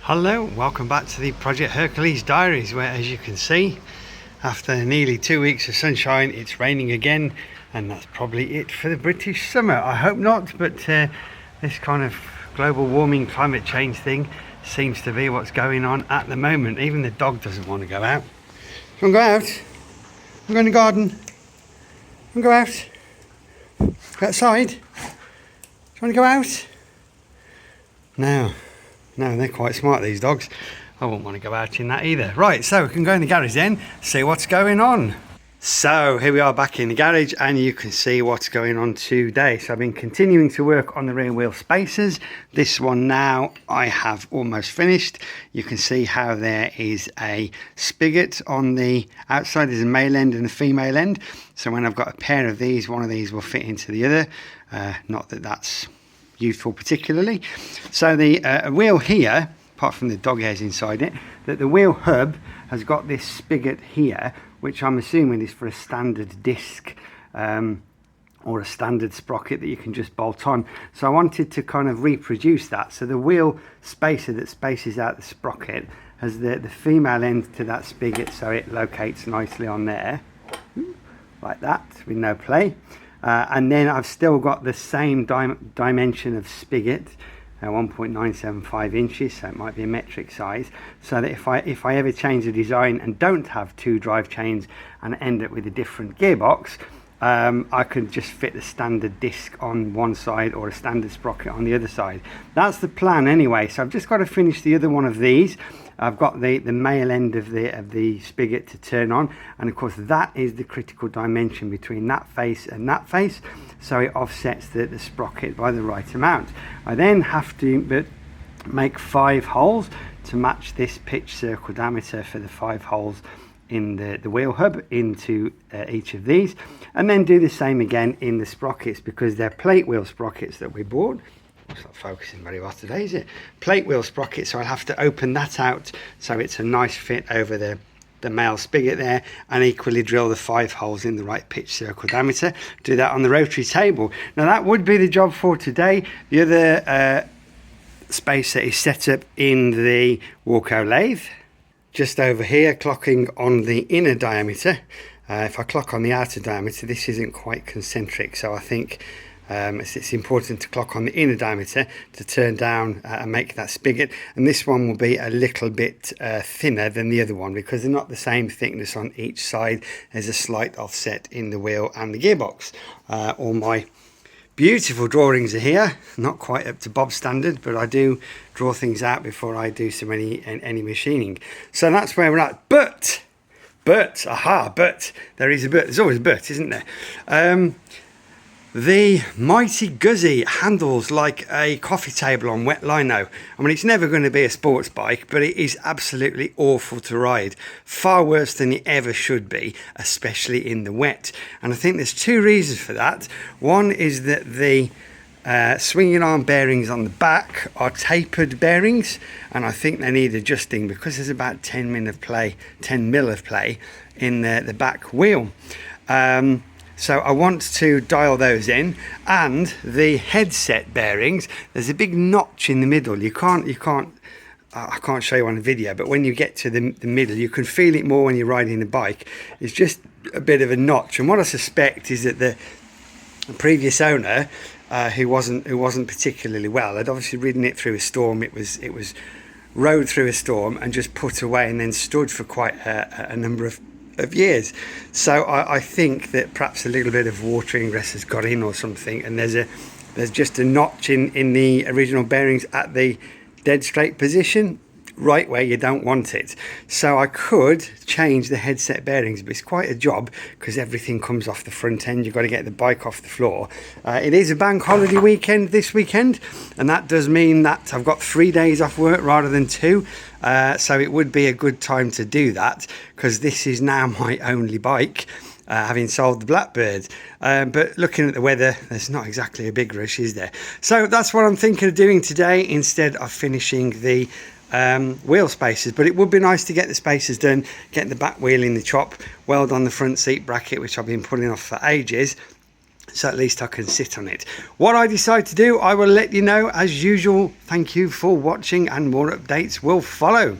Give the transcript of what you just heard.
Hello, welcome back to the Project Hercules Diaries, where, as you can see, after nearly 2 weeks of sunshine, it's raining again, and that's probably it for the British summer. I hope not, but this kind of global warming, climate change thing seems to be what's going on at the moment. Even the dog doesn't want to go out. Do you want to go out? I'm going to the garden. You want to go out? Go outside? Do you want to go out? No. No, they're quite smart, these dogs. I wouldn't want to go out in that either. Right, so we can go in the garage then, see what's going on. So here we are back in the garage, and you can see what's going on today. So I've been continuing to work on the rear wheel spacers. This one now I have almost finished. You can see how there is a spigot on the outside. There's a male end and a female end. So when I've got a pair of these, one of these will fit into the other. Not that that's useful particularly. So the wheel here, apart from the dog hairs inside it, that the wheel hub has got this spigot here, which I'm assuming is for a standard disc or a standard sprocket that you can just bolt on. So I wanted to kind of reproduce that. So the wheel spacer that spaces out the sprocket has the female end to that spigot, so it locates nicely on there like that with no play. And then I've still got the same dimension of spigot, 1.975 inches, so it might be a metric size, so that if I ever change the design and don't have two drive chains and end up with a different gearbox, I can just fit the standard disc on one side or a standard sprocket on the other side. That's the plan anyway. So I've just got to finish the other one of these. I've got the male end of the spigot to turn on, and of course that is the critical dimension between that face and that face, so it offsets the sprocket by the right amount. I then have to make 5 holes to match this pitch circle diameter for the 5 holes in the wheel hub into each of these, and then do the same again in the sprockets, because they're plate wheel sprockets that we bought. It's not focusing very well today, is it? Plate wheel sprocket, so I'll have to open that out so it's a nice fit over the male spigot there, and equally drill the 5 holes in the right pitch circle diameter. Do that on the rotary table. Now that would be the job for today. The other spacer is set up in the Walco lathe, just over here, clocking on the inner diameter. If I clock on the outer diameter, this isn't quite concentric, so I think it's important to clock on the inner diameter to turn down and make that spigot. And this one will be a little bit thinner than the other one, because they're not the same thickness on each side. There's a slight offset in the wheel and the gearbox. All my beautiful drawings are here, not quite up to Bob's standard, but I do draw things out before I do any machining. So that's where we're at. But there is a but. There's always a but, isn't there? The Moto Guzzi handles like a coffee table on wet lino. I mean, it's never going to be a sports bike, but it is absolutely awful to ride. Far worse than it ever should be, especially in the wet. And I think there's 2 reasons for that. One is that the swinging arm bearings on the back are tapered bearings, and I think they need adjusting because there's about 10 mil of play in the back wheel. So I want to dial those in. And the headset bearings, there's a big notch in the middle. I can't show you on the video, but when you get to the middle, you can feel it more when you're riding the bike. It's just a bit of a notch, and what I suspect is that the previous owner, who wasn't particularly well, had obviously ridden it through a storm. It was rode through a storm and just put away, and then stood for quite a number of years. So I think that perhaps a little bit of water ingress has got in or something, and there's just a notch in the original bearings at the dead straight position, right where you don't want it. So I could change the headset bearings, but it's quite a job because everything comes off the front end. You've got to get the bike off the floor. It is a bank holiday weekend this weekend, and that does mean that I've got 3 days off work rather than 2. So it would be a good time to do that, because this is now my only bike, having sold the Blackbird. But looking at the weather, there's not exactly a big rush, is there? So that's what I'm thinking of doing today, instead of finishing the wheel spacers. But it would be nice to get the spacers done, get the back wheel in the chop, weld on the front seat bracket, which I've been putting off for ages, so at least I can sit on it. What I decide to do, I will let you know as usual. Thank you for watching, and more updates will follow.